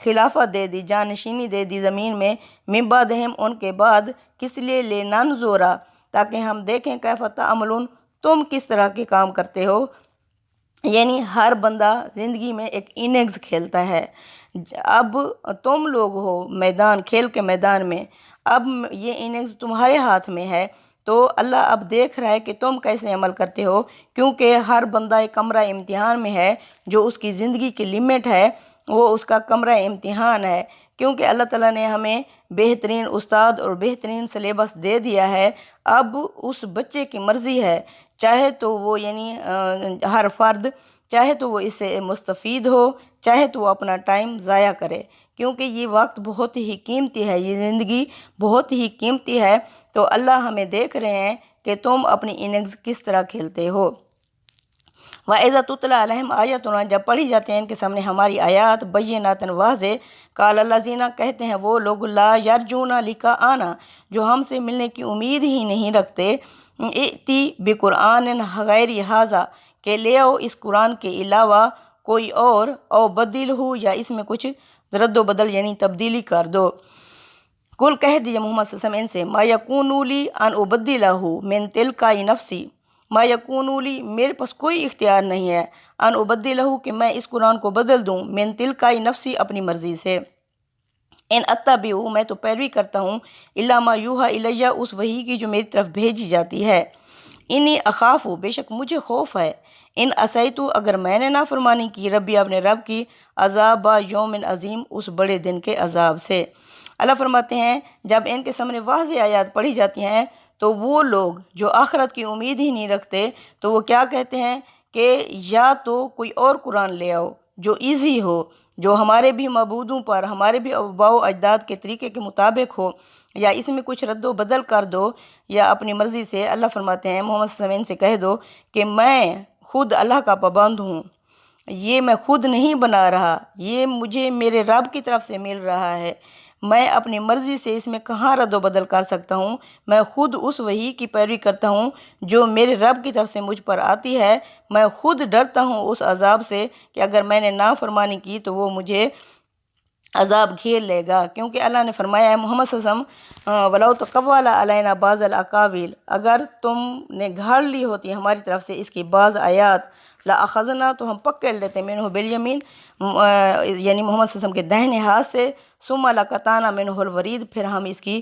خلافت دے دی، جانشینی دے دی زمین میں، من بعدہم ان کے بعد، کس لیے؟ لننظرا تاکہ ہم دیکھیں، کیف تعملون تم کس طرح کے کام کرتے ہو۔ یعنی ہر بندہ زندگی میں ایک اننگز کھیلتا ہے، اب تم لوگ ہو میدان، کھیل کے میدان میں، اب یہ اننگز تمہارے ہاتھ میں ہے، تو اللہ اب دیکھ رہا ہے کہ تم کیسے عمل کرتے ہو، کیونکہ ہر بندہ ایک کمرہ امتحان میں ہے، جو اس کی زندگی کی لمٹ ہے وہ اس کا کمرہ امتحان ہے، کیونکہ اللہ تعالیٰ نے ہمیں بہترین استاد اور بہترین سلیبس دے دیا ہے۔ اب اس بچے کی مرضی ہے، چاہے تو وہ یعنی ہر فرد چاہے تو وہ اس سے مستفید ہو، چاہے تو وہ اپنا ٹائم ضائع کرے، کیونکہ یہ وقت بہت ہی قیمتی ہے، یہ زندگی بہت ہی قیمتی ہے، تو اللہ ہمیں دیکھ رہے ہیں کہ تم اپنی اننگز کس طرح کھیلتے ہو۔ وَإِذَا تُتْلَىٰ عَلَيْهِمْ آیَاتُنَا جب پڑھی جاتے ہیں ان کے سامنے ہماری آیات، بَيِّنَاتٍ واضح، قَالَ الَّذِينَ کہتے ہیں وہ لوگ، لَا يَرْجُونَ لِقَاءَنَا جو ہم سے ملنے کی امید ہی نہیں رکھتے، ائْتِ بِقُرْآنٍ غَيْرِ هَٰذَا کہ لے آؤ اس قرآن کے علاوہ کوئی اور، او بدلہ یا اس میں کچھ رد و بدل یعنی تبدیلی کر دو۔ کل کہہ دیجئے محمد صلی اللہ علیہ وسلم ان سے، ما یکون لی ان ابدلہ من تلقاء نفسی، ما یکون لی میرے پاس کوئی اختیار نہیں ہے، ان ابدلہ کہ میں اس قرآن کو بدل دوں، من تلقاء نفسی اپنی مرضی سے، ان اتبع میں تو پیروی کرتا ہوں، الا ما یوحی الیہ اس وحی کی جو میری طرف بھیجی جاتی ہے، انی اخاف بے شک مجھے خوف ہے، ان عصیتو اگر میں نے نافرمانی کی، ربی اپنے رب کی، عذاب یوم عظیم اس بڑے دن کے عذاب سے۔ اللہ فرماتے ہیں جب ان کے سامنے واضح آیات پڑھی جاتی ہیں تو وہ لوگ جو آخرت کی امید ہی نہیں رکھتے تو وہ کیا کہتے ہیں کہ یا تو کوئی اور قرآن لے آؤ جو ایزی ہو، جو ہمارے بھی معبودوں پر، ہمارے بھی آباء و اجداد کے طریقے کے مطابق ہو، یا اس میں کچھ رد و بدل کر دو یا اپنی مرضی سے۔ اللہ فرماتے ہیں محمد صلی اللہ علیہ وسلم سے کہہ دو کہ میں خود اللہ کا پابند ہوں، یہ میں خود نہیں بنا رہا، یہ مجھے میرے رب کی طرف سے مل رہا ہے، میں اپنی مرضی سے اس میں کہاں رد و بدل کر سکتا ہوں، میں خود اس وحی کی پیروی کرتا ہوں جو میرے رب کی طرف سے مجھ پر آتی ہے، میں خود ڈرتا ہوں اس عذاب سے کہ اگر میں نے نافرمانی کی تو وہ مجھے عذاب گھیر لے گا، کیونکہ اللہ نے فرمایا ہے محمد صلی اللہ علیہ وسلم وَلَوْ تَقَوَّلَ عَلَيْنَا بَعْضَ الْأَقَاوِيلِ اگر تم نے گھاڑ لی ہوتی ہماری طرف سے اس کی بعض آیات، لَأَخَذْنَا تو ہم پکڑ لیتے مِنْهُ بِالْيَمِينِ یعنی محمد صلی اللہ علیہ وسلم کے دہنے ہاتھ سے، ثُمَّ لَقَطَعْنَا مِنْهُ الْوَرِيدَ پھر ہم اس کی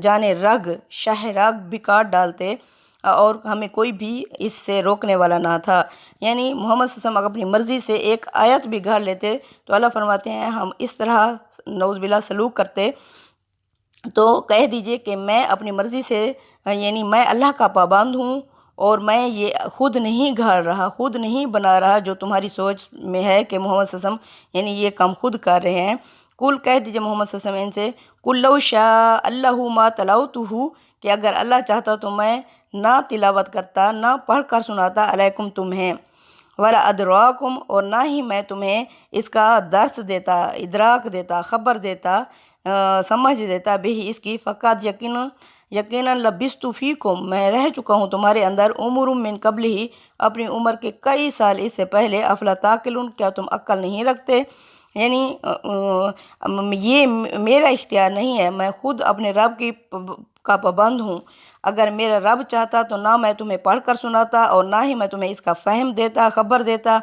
جانے رگ، شاہ رگ بھی کاٹ ڈالتے، اور ہمیں کوئی بھی اس سے روکنے والا نہ تھا۔ یعنی محمد صلی اللہ علیہ وسلم اگر اپنی مرضی سے ایک آیت بھی گھاڑ لیتے تو اللہ فرماتے ہیں ہم اس طرح نعوذ باللہ سلوک کرتے، تو کہہ دیجئے کہ میں اپنی مرضی سے یعنی میں اللہ کا پابند ہوں، اور میں یہ خود نہیں گھاڑ رہا، خود نہیں بنا رہا جو تمہاری سوچ میں ہے کہ محمد صلی اللہ علیہ وسلم یعنی یہ کام خود کر رہے ہیں۔ کل کہہ دیجئے محمد صلی اللہ علیہ وسلم ان سے، قُل لَوْ شَاءَ اللَّهُ مَا تَلَوْتُهُ کہ اگر اللہ چاہتا تو میں نہ تلاوت کرتا، نہ پڑھ کر سناتا علیکم تمہیں، وَلَا أَدْرَاكُمْ اور نہ ہی میں تمہیں اس کا درس دیتا، ادراک دیتا، خبر دیتا، سمجھ دیتا بھی اس کی، فقط یقیناً لبثت فیکم میں رہ چکا ہوں تمہارے اندر، عمر من قبلہ اپنی عمر کے کئی سال اس سے پہلے، افلا تعقلون کیا تم عقل نہیں رکھتے؟ یعنی یہ میرا اختیار نہیں ہے، میں خود اپنے رب کا پابند ہوں، اگر میرا رب چاہتا تو نہ میں تمہیں پڑھ کر سناتا اور نہ ہی میں تمہیں اس کا فہم دیتا، خبر دیتا،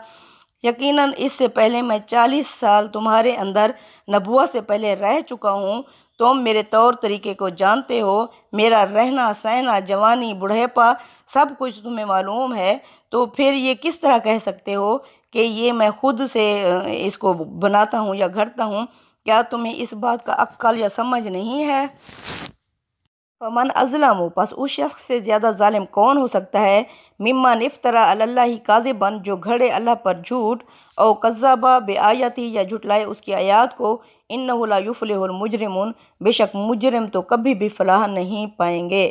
یقیناً اس سے پہلے میں 40 سال تمہارے اندر نبوت سے پہلے رہ چکا ہوں، تم میرے طور طریقے کو جانتے ہو، میرا رہنا سہنا، جوانی بڑھیپا سب کچھ تمہیں معلوم ہے، تو پھر یہ کس طرح کہہ سکتے ہو کہ یہ میں خود سے اس کو بناتا ہوں یا گھڑتا ہوں؟ کیا تمہیں اس بات کا عقل یا سمجھ نہیں ہے؟ فمن اظلم پس اس شخص سے زیادہ ظالم کون ہو سکتا ہے، ممن افتری علی اللہ کاذبا جو گھڑے اللہ پر جھوٹ، او کذب بآیاتہ یا جھٹلائے اس کی آیات کو، انہ لا یفلح المجرمون بے شک مجرم تو کبھی بھی فلاح نہیں پائیں گے۔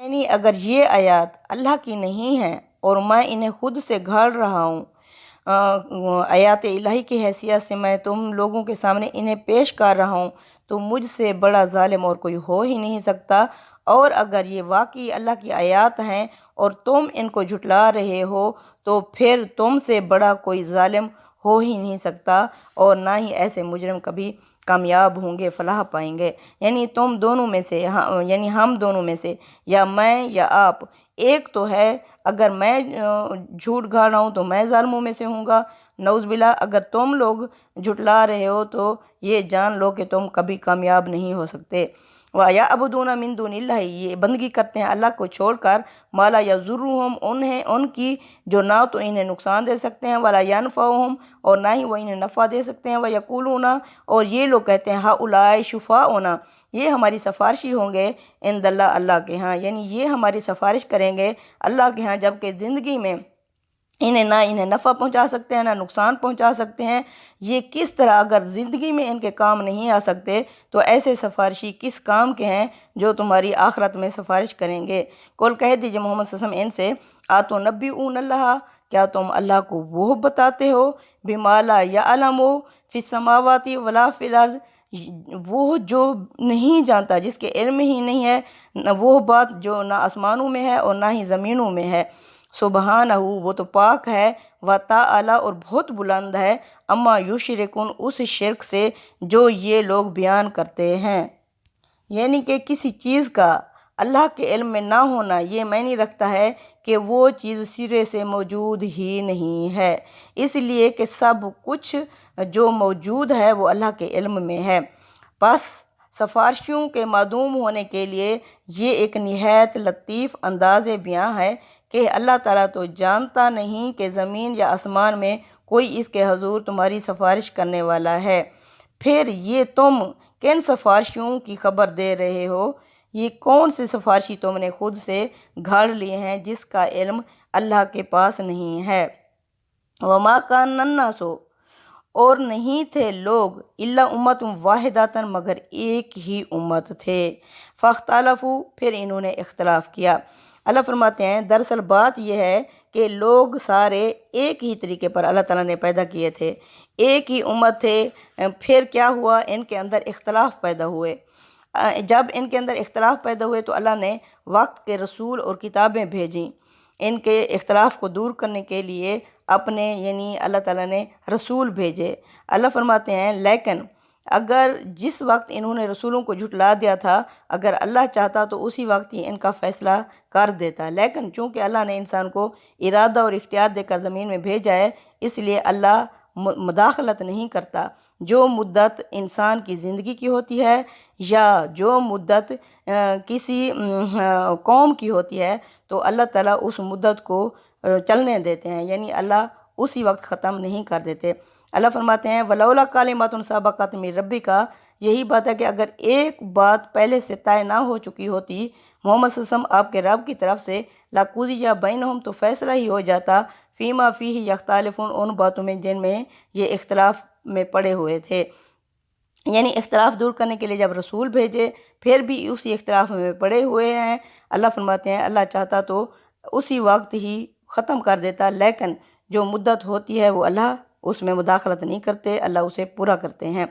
یعنی اگر یہ آیات اللہ کی نہیں ہیں اور میں انہیں خود سے گھاڑ رہا ہوں، آیات الہی کی حیثیت سے میں تم لوگوں کے سامنے انہیں پیش کر رہا ہوں، تو مجھ سے بڑا ظالم اور کوئی ہو ہی نہیں سکتا، اور اگر یہ واقعی اللہ کی آیات ہیں اور تم ان کو جھٹلا رہے ہو تو پھر تم سے بڑا کوئی ظالم ہو ہی نہیں سکتا، اور نہ ہی ایسے مجرم کبھی کامیاب ہوں گے، فلاح پائیں گے۔ یعنی تم دونوں میں سے، یعنی ہم دونوں میں سے، یا میں یا آپ، ایک تو ہے۔ اگر میں جھوٹ گھاڑ رہا ہوں تو میں ظالموں میں سے ہوں گا، نعوذ باللہ۔ اگر تم لوگ جھٹلا رہے ہو تو یہ جان لو کہ تم کبھی کامیاب نہیں ہو سکتے۔ وَيَعْبُدُونَ مِن دُونِ اللَّهِ، یہ بندگی کرتے ہیں اللہ کو چھوڑ کر، مَا لَا يَضُرُّهُمْ، ان کی جو نہ تو انہیں نقصان دے سکتے ہیں، وَلَا يَنْفَعُهُمْ، اور نہ ہی وہ انہیں نفع دے سکتے ہیں۔ وَيَقُولُونَ، اور یہ لوگ کہتے ہیں، هَؤُلَاءِ شُفَعَاؤُنَا، یہ ہماری سفارشی ہوں گے، عند اللہ، اللہ کے ہاں، یعنی یہ ہماری سفارش کریں گے اللہ کے ہاں، جبکہ زندگی میں نہ انہیں نفع پہنچا سکتے ہیں نہ نقصان پہنچا سکتے ہیں۔ یہ کس طرح، اگر زندگی میں ان کے کام نہیں آ سکتے تو ایسے سفارشی کس کام کے ہیں جو تمہاری آخرت میں سفارش کریں گے۔ قل، کہہ دیجئے محمد صلی اللہ علیہ وسلم ان سے، آتُنَبِّئُونَ اللہ، کیا تم اللہ کو وہ بتاتے ہو، بِمَا لَا يَعْلَمُ فِي السَّمَاوَاتِ وَلَا فِي الْأَرْضِ، وہ جو نہیں جانتا، جس کے علم ہی نہیں ہے، نہ وہ بات جو نہ آسمانوں میں ہے اور نہ ہی زمینوں میں ہے۔ سبحانہ، وہ تو پاک ہے، وتعالی، اور بہت بلند ہے، اما یشرکون، اس شرک سے جو یہ لوگ بیان کرتے ہیں۔ یعنی کہ کسی چیز کا اللہ کے علم میں نہ ہونا یہ معنی رکھتا ہے کہ وہ چیز سرے سے موجود ہی نہیں ہے، اس لیے کہ سب کچھ جو موجود ہے وہ اللہ کے علم میں ہے۔ پس سفارشیوں کے معدوم ہونے کے لیے یہ ایک نہایت لطیف انداز بیاں ہے کہ اللہ تعالیٰ تو جانتا نہیں کہ زمین یا آسمان میں کوئی اس کے حضور تمہاری سفارش کرنے والا ہے، پھر یہ تم کن سفارشیوں کی خبر دے رہے ہو؟ یہ کون سے سفارشی تم نے خود سے گھاڑ لیے ہیں جس کا علم اللہ کے پاس نہیں ہے؟ وَمَا كَانَ النَّاسُ، اور نہیں تھے لوگ، الا امت واحدۃ، مگر ایک ہی امت تھے، فاختلفوا، پھر انہوں نے اختلاف کیا۔ اللہ فرماتے ہیں دراصل بات یہ ہے کہ لوگ سارے ایک ہی طریقے پر اللہ تعالیٰ نے پیدا کیے تھے، ایک ہی امت تھے، پھر کیا ہوا، ان کے اندر اختلاف پیدا ہوئے۔ جب ان کے اندر اختلاف پیدا ہوئے تو اللہ نے وقت کے رسول اور کتابیں بھیجیں ان کے اختلاف کو دور کرنے کے لیے، اپنے یعنی اللہ تعالیٰ نے رسول بھیجے۔ اللہ فرماتے ہیں لیکن اگر جس وقت انہوں نے رسولوں کو جھٹلا دیا تھا، اگر اللہ چاہتا تو اسی وقت ہی ان کا فیصلہ کر دیتا، لیکن چونکہ اللہ نے انسان کو ارادہ اور اختیار دے کر زمین میں بھیجا ہے، اس لیے اللہ مداخلت نہیں کرتا۔ جو مدت انسان کی زندگی کی ہوتی ہے یا جو مدت کسی قوم کی ہوتی ہے تو اللہ تعالیٰ اس مدت کو چلنے دیتے ہیں، یعنی اللہ اسی وقت ختم نہیں کر دیتے۔ اللہ فرماتے ہیں وَلَوْلَا كَلِمَةٌ سَبَقَتْ مِن رَبِّكَ، یہی بات ہے کہ اگر ایک بات پہلے سے طے نہ ہو چکی ہوتی محمد صلی اللہ علیہ وسلم آپ کے رب کی طرف سے، لَقُضِيَ بَيْنَهُمْ، تو فیصلہ ہی ہو جاتا، فِيمَا فِيهِ يَخْتَلِفُونَ، ان باتوں میں جن میں یہ اختلاف میں پڑے ہوئے تھے۔ یعنی اختلاف دور کرنے کے لیے جب رسول بھیجے پھر بھی اسی اختلاف میں پڑے ہوئے ہیں۔ اللہ فرماتے ہیں اللہ چاہتا تو اسی وقت ہی ختم کر دیتا، لیکن جو مدت ہوتی ہے وہ اللہ اس میں مداخلت نہیں کرتے، اللہ اسے پورا کرتے ہیں۔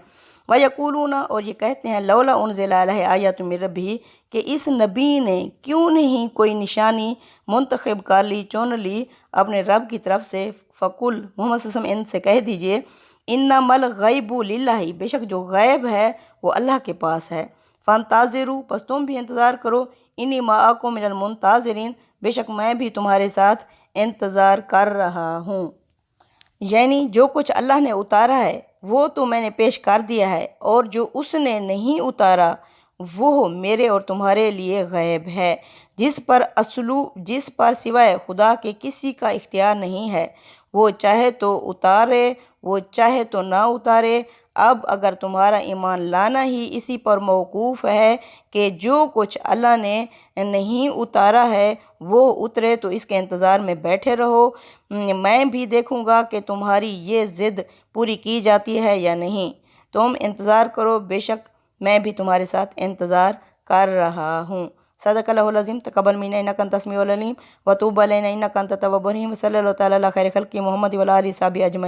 وَيَقُولُونَ، اور یہ کہتے ہیں، لولا انزل علیہ آیۃ من ربہ، کہ اس نبی نے کیوں نہیں کوئی نشانی منتخب کر لی، چن لی اپنے رب کی طرف سے۔ فقل، محمد صلی اللہ علیہ وسلم ان سے کہہ دیجئے، انما الغیب للہ، بے شک جو غیب ہے وہ اللہ کے پاس ہے، فانتظروا، پس تم بھی انتظار کرو، انی معکم من المنتظرین، بے شک میں بھی تمہارے ساتھ انتظار کر رہا ہوں۔ یعنی جو کچھ اللہ نے اتارا ہے وہ تو میں نے پیش کر دیا ہے، اور جو اس نے نہیں اتارا وہ میرے اور تمہارے لیے غیب ہے، جس پر سوائے خدا کے کسی کا اختیار نہیں ہے، وہ چاہے تو اتارے، وہ چاہے تو نہ اتارے۔ اب اگر تمہارا ایمان لانا ہی اسی پر موقوف ہے کہ جو کچھ اللہ نے نہیں اتارا ہے وہ اترے، تو اس کے انتظار میں بیٹھے رہو، میں بھی دیکھوں گا کہ تمہاری یہ ضد پوری کی جاتی ہے یا نہیں۔ تم انتظار کرو، بے شک میں بھی تمہارے ساتھ انتظار کر رہا ہوں۔ صدق اللہ العظیم۔ تقبل منا انک انت السمیع العلیم وتوب علینا انک انت التواب الرحیم۔ صلی اللہ تعالیٰ علی خیر خلقہ محمد وعلی آلہ وصحبہ اجمعین۔